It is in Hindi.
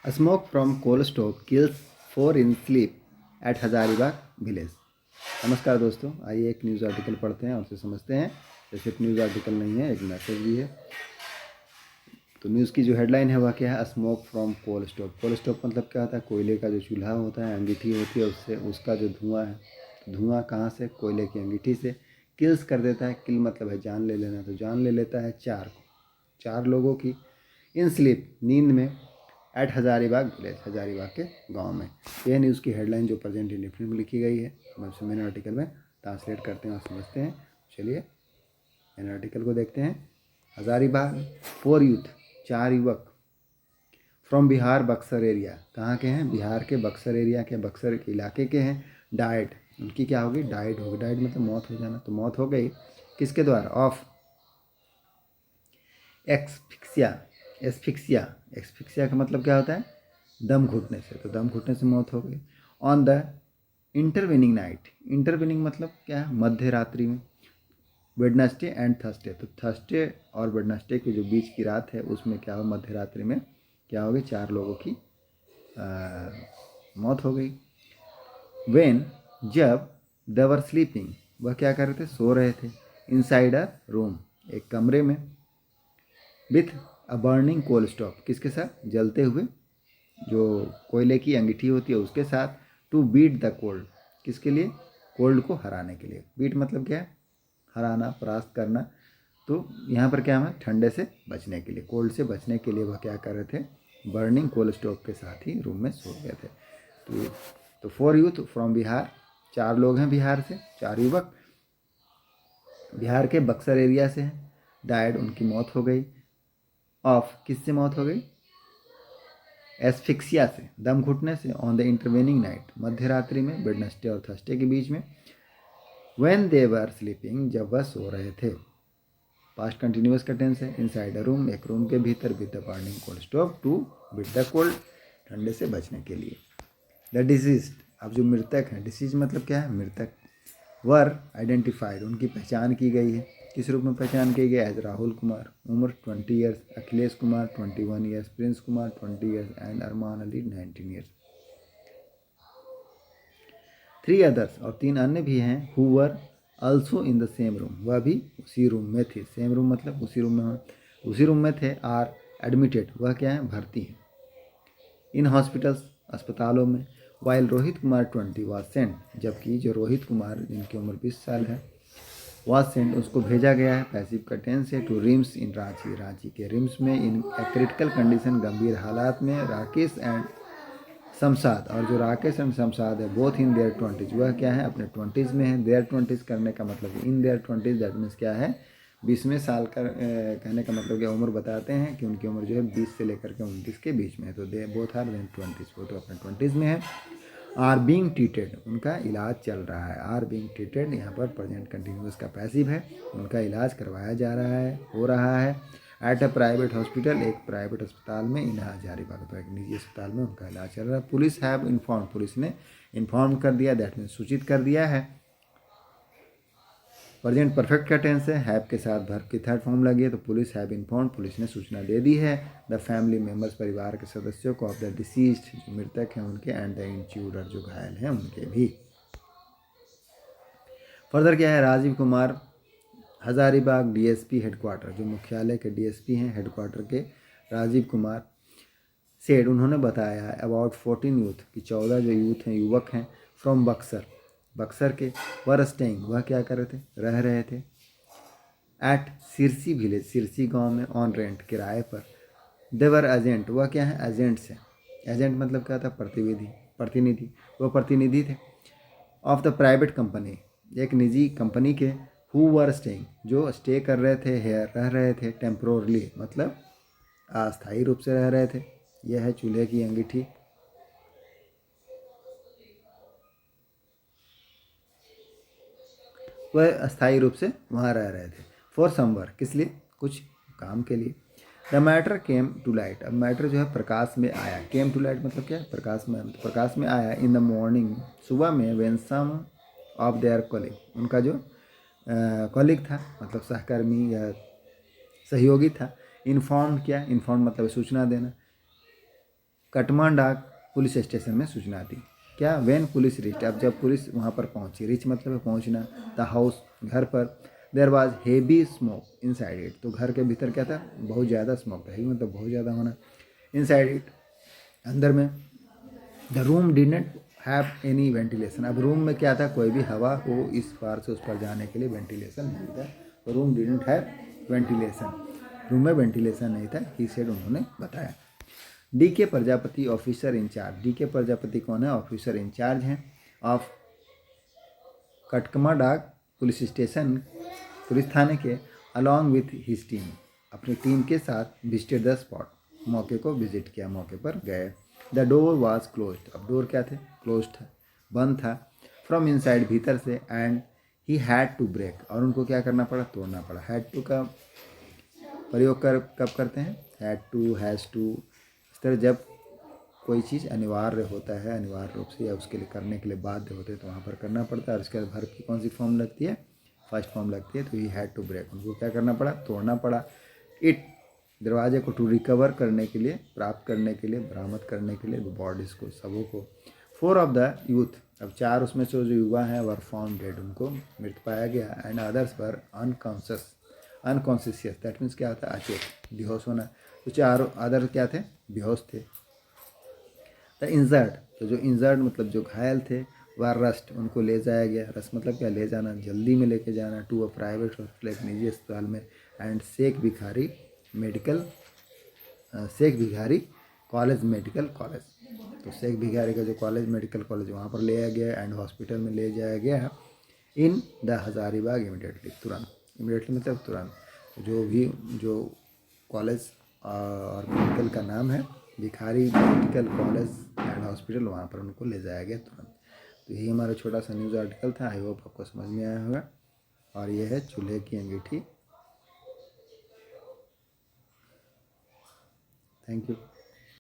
Smoke from coal stove kills 4 in sleep at Hazaribagh village. नमस्कार दोस्तों, आइए एक न्यूज़ आर्टिकल पढ़ते हैं और उसे समझते हैं। ये सिर्फ न्यूज़ आर्टिकल नहीं है, एक मैसेज भी है। तो न्यूज़ की जो हेडलाइन है वह क्या है? Smoke from coal stove. Coal stove मतलब क्या होता है? कोयले का जो चूल्हा होता है, अंगीठी होती है, उससे उसका जो धुआं है, धुआं कहाँ से? कोयले की अंगीठी से किल्स कर देता है। किल मतलब है जान ले लेना, तो जान ले लेता है 4 लोगों की इन स्लीप, नींद में, एट हजारीबाग विलेज, हजारीबाग के गांव में। यह न्यूज़ की हेडलाइन जो प्रेजेंट इंडेफिनिट में लिखी गई है, हम उसे मेन आर्टिकल में ट्रांसलेट करते हैं और समझते हैं। चलिए मेन आर्टिकल को देखते हैं। हजारीबाग 4 यूथ, 4 युवक फ्रॉम बिहार बक्सर एरिया। कहाँ के हैं? बिहार के बक्सर एरिया के, बक्सर के इलाके के हैं। डाइट, उनकी क्या होगी? डाइट होगी। डाइट मतलब मौत हो जाना, तो मौत हो गई किसके द्वारा? ऑफ एक्सफिक्सिया। एस्फिक्सिया, एक्सफिक्सिया का मतलब क्या होता है? दम घुटने से, तो दम घुटने से मौत हो गई। On the intervening night, intervening मतलब क्या है? मध्य रात्रि में। वेडनेसडे एंड थर्सडे, तो थर्सडे और वेडनेसडे के जो बीच की रात है उसमें क्या हो? मध्य रात्रि में क्या हो गई? 4 लोगों की मौत हो गई। वेन, जब, देवर स्लीपिंग, वह क्या कर रहे थे? सो रहे थे। इनसाइड अ रूम, एक कमरे में। With a burning coal stove, किसके साथ? जलते हुए जो कोयले की अंगीठी होती है उसके साथ। टू बीट द कोल्ड, किसके लिए? कोल्ड को हराने के लिए। बीट मतलब क्या है? हराना, परास्त करना। तो यहाँ पर क्या है? ठंडे से बचने के लिए, कोल्ड से बचने के लिए वह क्या कर रहे थे? बर्निंग कोल स्टोव के साथ ही रूम में सो गए थे। तो 4 यूथ फ्रॉम बिहार, 4 लोग हैं बिहार से, 4 युवक बिहार के बक्सर एरिया से हैं। डाइड, उनकी मौत हो गई। ऑफ, किससे मौत हो गई? एस्फिक्सिया से, दम घुटने से। ऑन द इंटरवेनिंग नाइट, मध्य रात्रि में, वेडनेसडे और थर्सडे के बीच में। व्हेन दे वर स्लीपिंग, जब वह सो रहे थे। पास्ट कंटिन्यूअस का टेंस है। इनसाइड अ रूम, एक रूम के भीतर। With the burning cold stove, to with the cold, ठंडे से बचने के लिए। द डिसीज्ड, अब जो मृतक हैं, डिसीज मतलब क्या है? मृतक। वर आइडेंटिफाइड, उनकी पहचान की गई है। किस रूप में पहचान की गई? एज राहुल कुमार, उम्र 20 years, Akhilesh Kumar 21 years, Prince Kumar 20 years and Arman Ali 19 years. 3 others, और 3 अन्य भी हैं। Who were also in the same room, वह भी उसी रूम में थे। सेम रूम मतलब उसी रूम में थे। आर एडमिटेड, वह क्या है? भर्ती है। इन हॉस्पिटल्स, अस्पतालों में। While Rohit Kumar 20 was sent, जबकि जो रोहित कुमार जिनकी उम्र 20 साल है, वाज सेंट, उसको भेजा गया है। पैसिव का टेंस है। टू रिम्स इन रांची, रांची के रिम्स में। इन क्रिटिकल कंडीशन, गंभीर हालात में। राकेश एंड शमशाद, और जो राकेश एंड शमशाद है, बोथ इन देयर 20s, वह क्या है? अपने 20s में है। देयर 20s करने का मतलब in their 20s, that means क्या है? 20वें साल का कहने का मतलब क्या? उम्र बताते हैं कि उनकी उम्र जो है 20 से लेकर के 29 के बीच में है। तो they both are then 20s, वो तो अपने 20s में है। आर बीइंग ट्रीटेड, उनका इलाज चल रहा है। आर बीइंग ट्रीटेड यहाँ पर प्रेजेंट कंटिन्यूअस का पैसिव है। उनका इलाज करवाया जा रहा है, हो रहा है। एट अ प्राइवेट हॉस्पिटल, एक प्राइवेट अस्पताल में। इन हजारीबाग, तो एक निजी अस्पताल में उनका इलाज चल रहा है। पुलिस हैव इन्फॉर्म, पुलिस ने इन्फॉर्म कर दिया, दैट मीन्स सूचित कर दिया है। प्रेजेंट परफेक्ट का टेंस है। हैव के साथ वर्ब की थर्ड फॉर्म लगी है, तो पुलिस हैव इन्फॉर्म, पुलिस ने सूचना दे दी है। द फैमिली मेम्बर्स, परिवार के सदस्यों को। ऑफ द डिसीज्ड, जो मृतक हैं उनके। एंड द इंज्यूर्ड, जो घायल हैं उनके भी। फर्दर क्या है? राजीव कुमार, हजारीबाग डीएसपी हेडक्वार्टर, जो मुख्यालय के डीएसपी हैं, हेडक्वार्टर के राजीव कुमार सेड, उन्होंने बताया है। अबाउट 14 यूथ, कि 14 जो यूथ हैं, युवक हैं, फ्रॉम बक्सर, बक्सर के। वर स्टेइंग, वह क्या कर रहे थे? रह रहे थे। एट सिरसी विलेज, सिरसी गांव में। ऑन रेंट, किराए पर। देवर एजेंट, वह क्या है? एजेंट्स हैं। एजेंट मतलब क्या था? प्रतिनिधि, वो प्रतिनिधि थे। ऑफ द प्राइवेट कंपनी, एक निजी कंपनी के। हु वर स्टेइंग, जो स्टे कर रहे थे, हेयर, रह रहे थे। टेम्पोरली मतलब अस्थायी रूप से रह रहे थे। यह है चूल्हे की अंगीठी। वह अस्थायी रूप से वहाँ रह रहे थे। फॉर सम वर्क, किस लिए? कुछ काम के लिए। The matter came to light, अब मैटर जो है प्रकाश में आया। केम टू लाइट मतलब क्या? प्रकाश में, तो प्रकाश में आया। इन द मॉर्निंग, सुबह में। When some of their colleague, उनका जो कॉलिग था, मतलब सहकर्मी या सहयोगी था। इन्फॉर्म, क्या? इन्फॉर्म मतलब सूचना देना। कटमांडाग पुलिस स्टेशन में सूचना दी। क्या? व्हेन पुलिस रीच, अब जब पुलिस वहाँ पर पहुँची, रीच मतलब है पहुँचना, द हाउस घर पर, there was heavy smoke inside it, तो घर के भीतर क्या था? बहुत ज़्यादा स्मोक, है मतलब बहुत ज़्यादा होना, इनसाइड इट अंदर में, the room didn't have any ventilation, अब रूम में क्या था? कोई भी हवा हो इस पार से उस पार जाने के लिए वेंटिलेशन नहीं था, तो room didn't have ventilation, room में वेंटिलेशन नहीं था, ही सेड, उन्होंने बताया। डी के प्रजापति ऑफिसर इंचार्ज, डी के प्रजापति कौन है? ऑफिसर इंचार्ज हैं ऑफ कटकमाडाग पुलिस स्टेशन, पुलिस थाने के, अलॉन्ग विथ हिज टीम, अपनी टीम के साथ विजिटेड द स्पॉट, मौके को विजिट किया, मौके पर गए। द डोर वाज क्लोज, अब डोर क्या थे? क्लोज था, बंद था, फ्रॉम इनसाइड भीतर से, and he had to break, और उनको क्या करना पड़ा? तोड़ना पड़ा। हैड टू का प्रयोग कब करते हैं? हैड टू, हैज़ टू, इस तरह जब कोई चीज़ अनिवार्य होता है, अनिवार्य रूप से, या उसके लिए करने के लिए बाध्य होते हैं, तो वहाँ पर करना पड़ता है, और इसके बाद वर्ब की कौन सी फॉर्म लगती है? फर्स्ट फॉर्म लगती है, तो ही हैड टू ब्रेक, उनको क्या करना पड़ा? तोड़ना पड़ा। इट, दरवाजे को, टू रिकवर करने के लिए, प्राप्त करने के लिए, बरामद करने के लिए, बॉडीज़ को, सबों को। 4 ऑफ द यूथ, अब 4 उसमें से जो युवा हैं वर फाउंड डेड, उनको मृत पाया गया, and others were unconscious, unconscious that means क्या होता है? अचेत, बेहोश होना, तो 4 अदर क्या थे? बेहोश थे। द इंजर्ड, तो जो इंजर्ड मतलब जो घायल थे, वह रस्ट, उनको ले जाया गया, रस्ट मतलब क्या? ले जाना, जल्दी में लेके जाना, टू अ प्राइवेट हॉस्पिटल, एक निजी अस्पताल में, and Sheikh Bhikhari medical, Sheikh Bhikhari college medical college, तो शेख भिखारी का जो कॉलेज मेडिकल कॉलेज वहाँ पर ले जाया गया, एंड हॉस्पिटल में ले जाया गया, इन द हज़ारीबाग इमीडिएटली, तुरंत, इमीडिएटली मतलब तुरंत, जो भी जो कॉलेज और मेडिकल का नाम है भिखारी मेडिकल कॉलेज एंड हॉस्पिटल, वहाँ पर उनको ले जाया गया तुरंत। तो यही हमारा छोटा सा न्यूज़ आर्टिकल था, आई होप आपको समझ में आया होगा। और ये है चूल्हे की अंगीठी। Thank you.